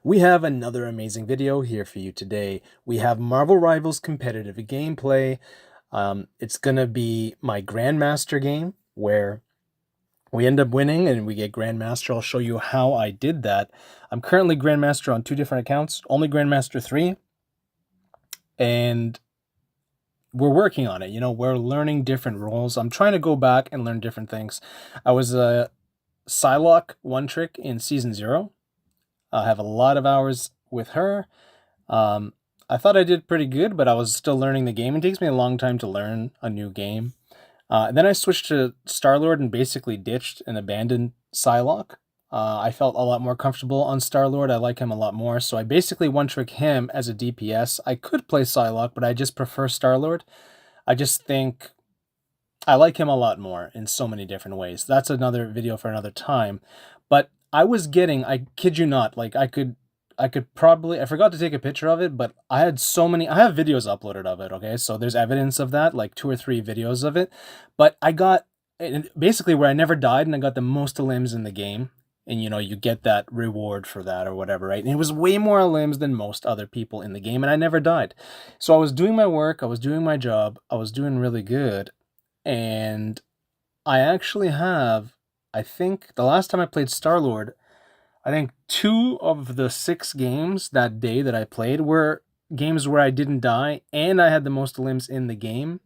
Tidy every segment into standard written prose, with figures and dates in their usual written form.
We have another amazing video here for you today. We have Marvel Rivals competitive gameplay. It's gonna be my Grandmaster game where we end up winning and we get Grandmaster. I'll show you how I did that. I'm currently Grandmaster on two different accounts, only Grandmaster 3, and we're working on it. We're learning different roles. I'm trying to go back and learn different things. I was a Psylocke one trick in Season 0. I have a lot of hours with her. I thought I did pretty good, but I was still learning the game. It takes me a long time to learn a new game. Then I switched to Star-Lord and basically ditched and abandoned Psylocke. I felt a lot more comfortable on Star-Lord. I like him a lot more, so I basically one-trick him as a DPS. I could play Psylocke, but I just prefer Star-Lord. I just think I like him a lot more in so many different ways. That's another video for another time. But I kid you not, like I could probably, I forgot to take a picture of it, but I have videos uploaded of it, okay? So there's evidence of that, like 2 or 3 videos of it. But I got, basically where I never died and I got the most limbs in the game. And you get that reward for that or whatever, right? And it was way more limbs than most other people in the game, and I never died. So I was doing my work, I was doing my job, I was doing really good. And I actually have, I think the last time I played Star-Lord, I think 2 of the 6 games that day that I played were games where I didn't die and I had the most limbs in the game.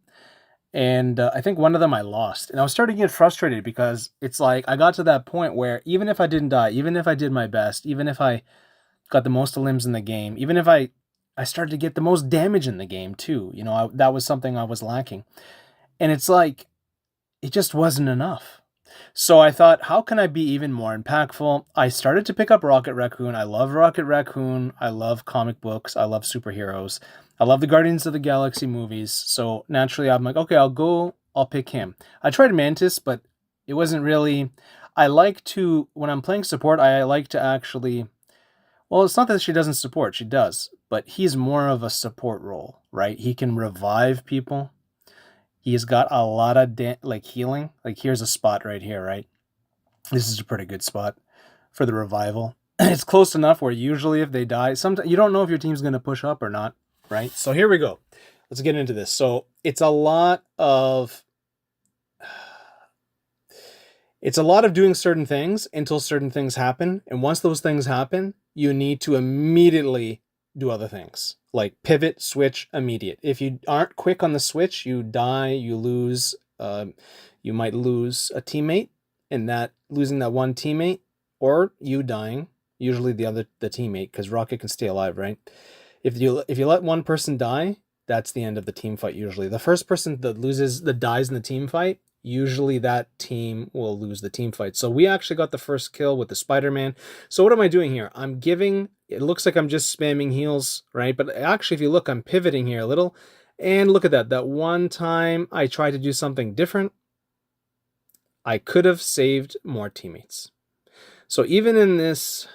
And I think one of them I lost. And I was starting to get frustrated because it's like I got to that point where even if I didn't die, even if I did my best, even if I got the most limbs in the game, even if I started to get the most damage in the game too, that was something I was lacking. And it's like, it just wasn't enough. So I thought, how can I be even more impactful? I started to pick up Rocket Raccoon. I love Rocket Raccoon. I love comic books. I love superheroes. I love the Guardians of the Galaxy movies. So naturally, I'm like, okay, I'll pick him. I tried Mantis, but it wasn't really, when I'm playing support, I like to actually, well, it's not that she doesn't support, she does, but he's more of a support role, right? He can revive people. He's got a lot of healing. Like here's a spot right here, right? This is a pretty good spot for the revival. It's close enough where usually if they die, sometimes you don't know if your team's going to push up or not, right? So here we go. Let's get into this. So it's a lot of doing certain things until certain things happen. And once those things happen, you need to immediately do other things like pivot, switch, immediate. If you aren't quick on the switch, you die, you lose. You might lose a teammate, and losing that one teammate, or you dying, usually the teammate, because Rocket can stay alive, right? If you let one person die, that's the end of the team fight. Usually, the first person that dies in the team fight, usually that team will lose the team fight. So we actually got the first kill with the Spider-Man. So what am I doing here? It looks like I'm just spamming heals, right? But actually, if you look, I'm pivoting here a little. And look at that. That one time I tried to do something different, I could have saved more teammates. So even in this,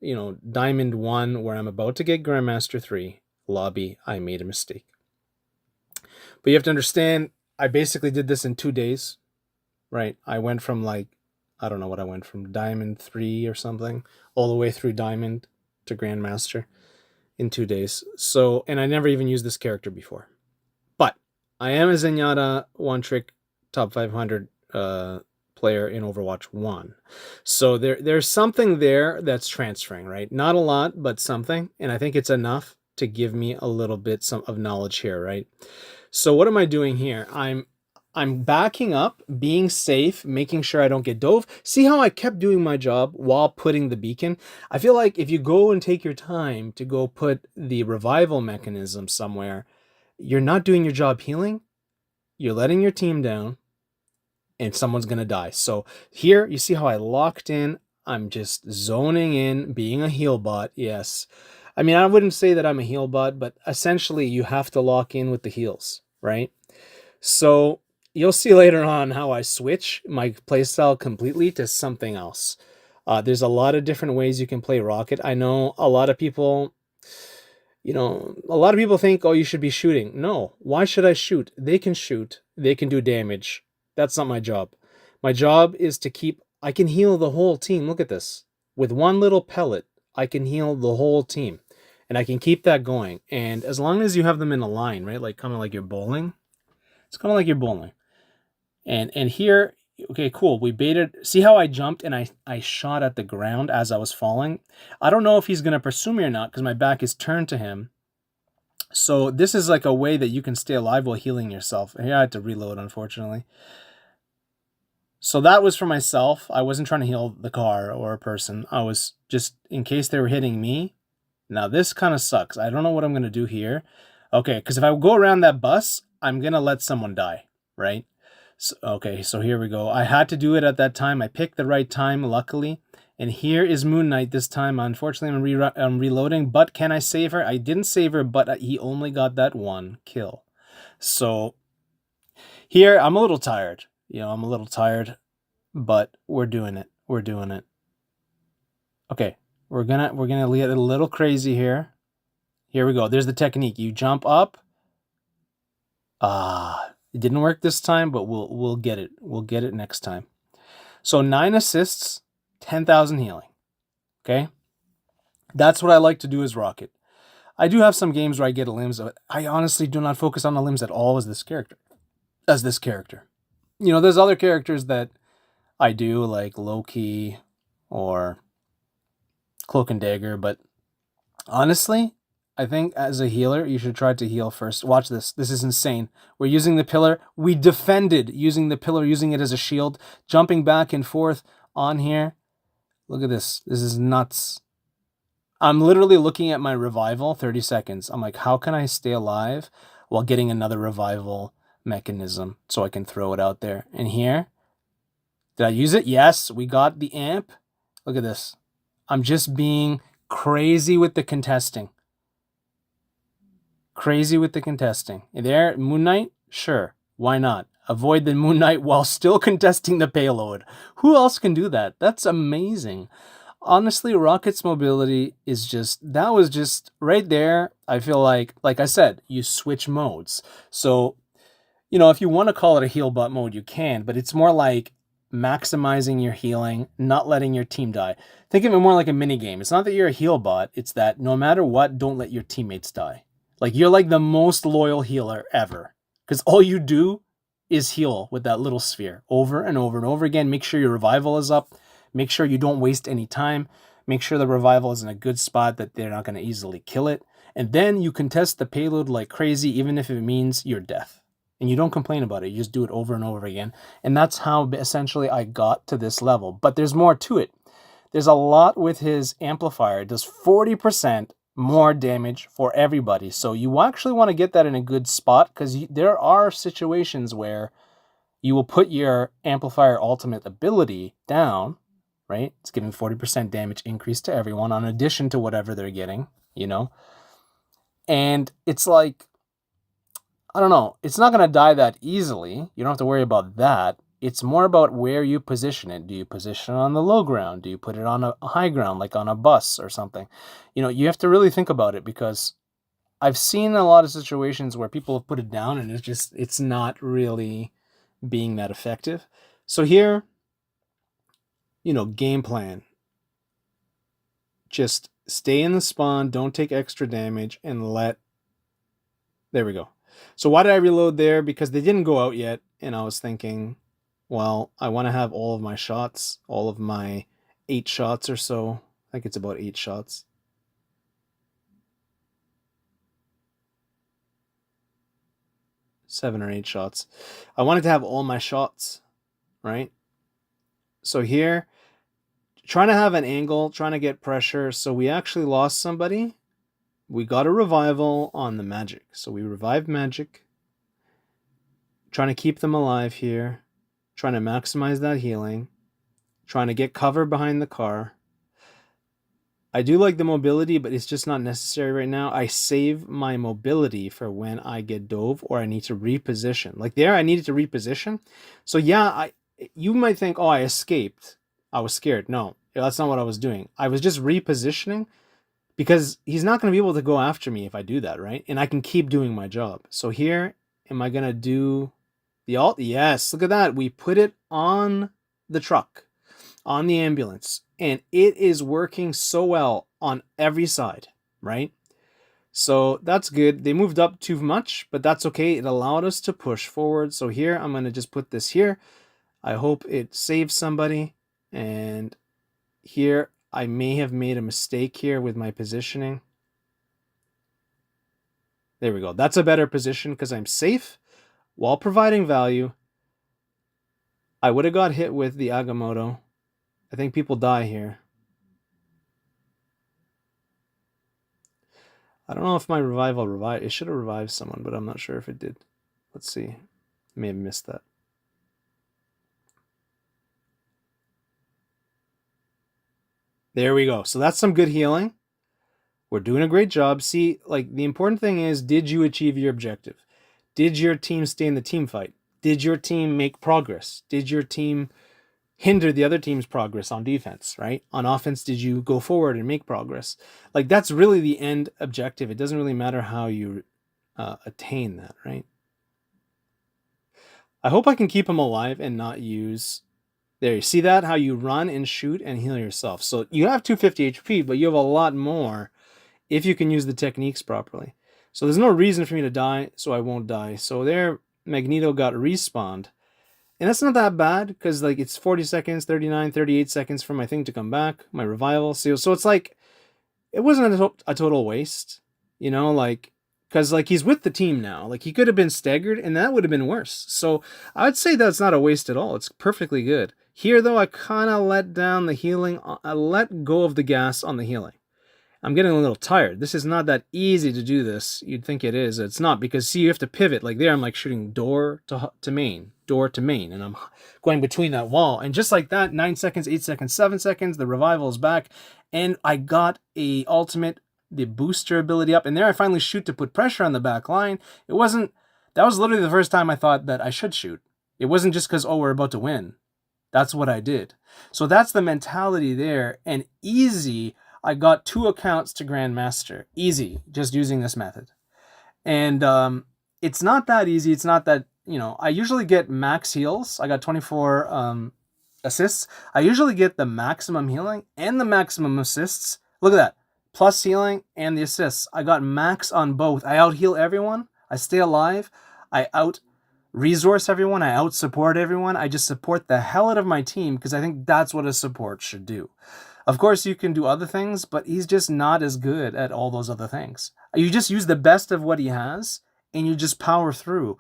Diamond 1, where I'm about to get Grandmaster 3 lobby, I made a mistake. But you have to understand, I basically did this in 2 days, right? I went from I don't know what I went from, Diamond 3 or something, all the way through Diamond to Grandmaster in 2 days. So, and I never even used this character before. But I am a Zenyatta one-trick top 500 player in Overwatch 1. So there's something there that's transferring, right? Not a lot, but something. And I think it's enough to give me a little bit of knowledge here, right? So what am I doing here? I'm backing up, being safe, making sure I don't get dove. See how I kept doing my job while putting the beacon? I feel like if you go and take your time to go put the revival mechanism somewhere, you're not doing your job healing, you're letting your team down, and someone's going to die. So here, you see how I locked in? I'm just zoning in, being a heal bot, yes. I mean, I wouldn't say that I'm a heal bot, but essentially you have to lock in with the heals, right? So you'll see later on how I switch my playstyle completely to something else. There's a lot of different ways you can play Rocket. I know a lot of people, think, oh, you should be shooting. No, why should I shoot? They can shoot. They can do damage. That's not my job. My job is I can heal the whole team. Look at this. With one little pellet, I can heal the whole team. And I can keep that going. And as long as you have them in a line, right? Like kind of like you're bowling. It's kind of like you're bowling. And here, okay, cool. We baited. See how I jumped and I shot at the ground as I was falling? I don't know if he's going to pursue me or not because my back is turned to him. So this is like a way that you can stay alive while healing yourself. Here I had to reload, unfortunately. So that was for myself. I wasn't trying to heal the car or a person. I was just, in case they were hitting me. Now this kind of sucks. I don't know what I'm going to do here. Okay, because if I go around that bus, I'm going to let someone die, right? So, okay, so here we go. I had to do it at that time. I picked the right time, luckily. And here is Moon Knight this time. Unfortunately, I'm reloading. But can I save her? I didn't save her, but he only got that one kill. So here, I'm a little tired. I'm a little tired. But we're doing it. We're doing it. Okay, we're gonna get a little crazy here. Here we go. There's the technique. You jump up. It didn't work this time, but we'll get it. We'll get it next time. So 9 assists, 10,000 healing. Okay? That's what I like to do as Rocket. I do have some games where I get a limbs, but I honestly do not focus on the limbs at all as this character. There's other characters that I do, like Loki or Cloak and Dagger, but honestly, I think as a healer, you should try to heal first. Watch this. This is insane. We're using the pillar. We defended using the pillar, using it as a shield, jumping back and forth on here. Look at this. This is nuts. I'm literally looking at my revival, 30 seconds. I'm like, how can I stay alive while getting another revival mechanism so I can throw it out there? And here, did I use it? Yes, we got the amp. Look at this. I'm just being crazy with the contesting. Crazy with the contesting. There, Moon Knight? Sure. Why not? Avoid the Moon Knight while still contesting the payload. Who else can do that? That's amazing. Honestly, Rocket's mobility is that was just right there. I feel like I said, you switch modes. So, if you want to call it a heal bot mode, you can, but it's more like maximizing your healing, not letting your team die. Think of it more like a mini game. It's not that you're a heal bot. It's that no matter what, don't let your teammates die. Like, you're like the most loyal healer ever. Because all you do is heal with that little sphere over and over and over again. Make sure your revival is up. Make sure you don't waste any time. Make sure the revival is in a good spot that they're not going to easily kill it. And then you contest the payload like crazy, even if it means your death. And you don't complain about it. You just do it over and over again. And that's how essentially I got to this level. But there's more to it. There's a lot with his amplifier. It does 40% more damage for everybody. So you actually want to get that in a good spot, because there are situations where you will put your amplifier ultimate ability down, right? It's giving 40% damage increase to everyone on addition to whatever they're getting, And it's like, I don't know, it's not going to die that easily. You don't have to worry about that. It's more about where you position it. Do you position it on the low ground? Do you put it on a high ground, like on a bus or something? You have to really think about it, because I've seen a lot of situations where people have put it down and it's not really being that effective. So here, game plan. Just stay in the spawn, don't take extra damage, and there we go. So why did I reload there? Because they didn't go out yet, and I was thinking, well, I want to have all of my shots, all of my 8 shots or so. I think it's about 8 shots. Seven or 8 shots. I wanted to have all my shots, right? So here, trying to have an angle, trying to get pressure. So we actually lost somebody. We got a revival on the magic. So we revived magic. Trying to keep them alive here. Trying to maximize that healing. Trying to get cover behind the car. I do like the mobility, but it's just not necessary right now. I save my mobility for when I get dove or I need to reposition. Like there, I needed to reposition. So yeah, you might think, oh, I escaped. I was scared. No, that's not what I was doing. I was just repositioning, because he's not going to be able to go after me if I do that, right? And I can keep doing my job. So here, am I going to do the alt? Yes, look at that. We put it on the truck, on the ambulance. and it is working so well on every side, right? So that's good. They moved up too much, but that's okay. It allowed us to push forward. So here, I'm going to just put this here. I hope it saves somebody. And here, I may have made a mistake here with my positioning. There we go. That's a better position because I'm safe while providing value. I would have got hit with the Agamotto. I think people die here. I don't know if my revival revived. It should have revived someone, but I'm not sure if it did. Let's see. I may have missed that. There we go. So that's some good healing. We're doing a great job. See, like, the important thing is, did you achieve your objective? Did your team stay in the team fight? Did your team make progress? Did your team hinder the other team's progress on defense, right? On offense, did you go forward and make progress? Like, that's really the end objective. It doesn't really matter how you attain that, right? I hope I can keep him alive and not use... There, you see that? How you run and shoot and heal yourself. So you have 250 HP, but you have a lot more if you can use the techniques properly. So there's no reason for me to die, so I won't die. So there, Magneto got respawned. And that's not that bad, because like it's 40 seconds, 39, 38 seconds for my thing to come back, my revival. So it's like, it wasn't a total waste, you know, like, because like he's with the team now. Like he could have been staggered, and that would have been worse. So I'd say that's not a waste at all. It's perfectly good. Here, though, I kind of let down the healing. I let go of the gas on the healing. I'm getting a little tired. This is not that easy to do this. You'd think it is. It's not, because see, you have to pivot. Like there, I'm like shooting door to main, and I'm going between that wall. And just like that, 9 seconds, 8 seconds, 7 seconds, the revival is back. And I got a ultimate, the booster ability up. And there I finally shoot to put pressure on the back line. That was literally the first time I thought that I should shoot. It wasn't just because, oh, we're about to win. That's what I did. So that's the mentality there. And easy, I got 2 accounts to Grandmaster. Easy, just using this method. And it's not that easy. It's not that, you know, I usually get max heals. I got 24 assists. I usually get the maximum healing and the maximum assists. Look at that. Plus healing and the assists. I got max on both. I out-heal everyone. I stay alive. I out-resource everyone. I out-support everyone. I just support the hell out of my team, because I think that's what a support should do. Of course, you can do other things, but he's just not as good at all those other things. You just use the best of what he has, and you just power through.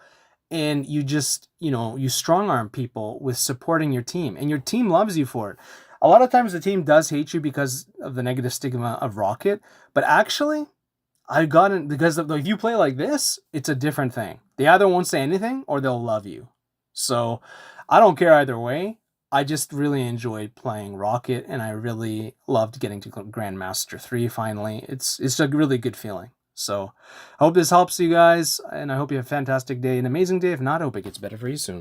And you just, you know, you strong-arm people with supporting your team. And your team loves you for it. A lot of times the team does hate you because of the negative stigma of Rocket. But actually, I got it because if you play like this, it's a different thing. They either won't say anything or they'll love you. So I don't care either way. I just really enjoyed playing Rocket, and I really loved getting to Grandmaster 3 finally. It's a really good feeling. So I hope this helps you guys, and I hope you have a fantastic day, an amazing day. If not, I hope it gets better for you soon.